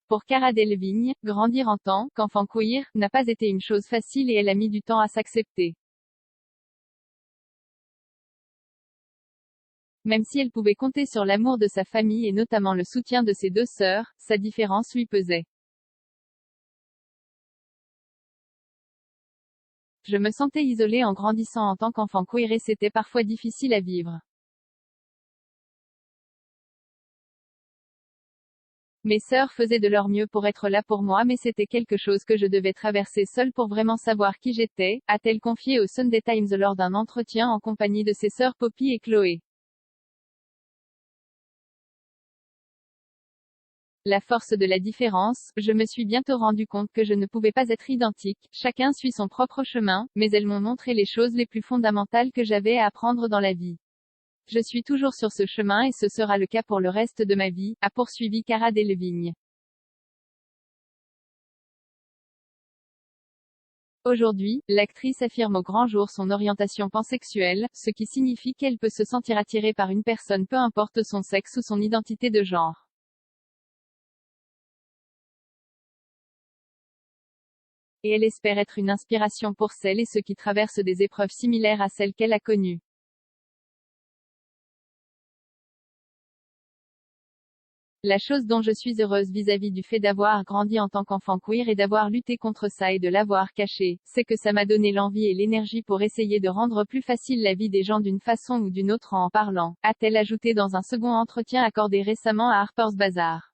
Pour Cara Delevingne, grandir en tant qu'enfant queer n'a pas été une chose facile et elle a mis du temps à s'accepter. Même si elle pouvait compter sur l'amour de sa famille et notamment le soutien de ses deux sœurs, sa différence lui pesait. Je me sentais isolée en grandissant en tant qu'enfant queer et c'était parfois difficile à vivre. Mes sœurs faisaient de leur mieux pour être là pour moi mais c'était quelque chose que je devais traverser seule pour vraiment savoir qui j'étais, a-t-elle confié au Sunday Times lors d'un entretien en compagnie de ses sœurs Poppy et Chloé. La force de la différence, je me suis bientôt rendu compte que je ne pouvais pas être identique, chacun suit son propre chemin, mais elles m'ont montré les choses les plus fondamentales que j'avais à apprendre dans la vie. Je suis toujours sur ce chemin et ce sera le cas pour le reste de ma vie, a poursuivi Cara Delevingne. Aujourd'hui, l'actrice affirme au grand jour son orientation pansexuelle, ce qui signifie qu'elle peut se sentir attirée par une personne peu importe son sexe ou son identité de genre. Et elle espère être une inspiration pour celles et ceux qui traversent des épreuves similaires à celles qu'elle a connues. La chose dont je suis heureuse vis-à-vis du fait d'avoir grandi en tant qu'enfant queer et d'avoir lutté contre ça et de l'avoir caché, c'est que ça m'a donné l'envie et l'énergie pour essayer de rendre plus facile la vie des gens d'une façon ou d'une autre en parlant, a-t-elle ajouté dans un second entretien accordé récemment à Harper's Bazaar.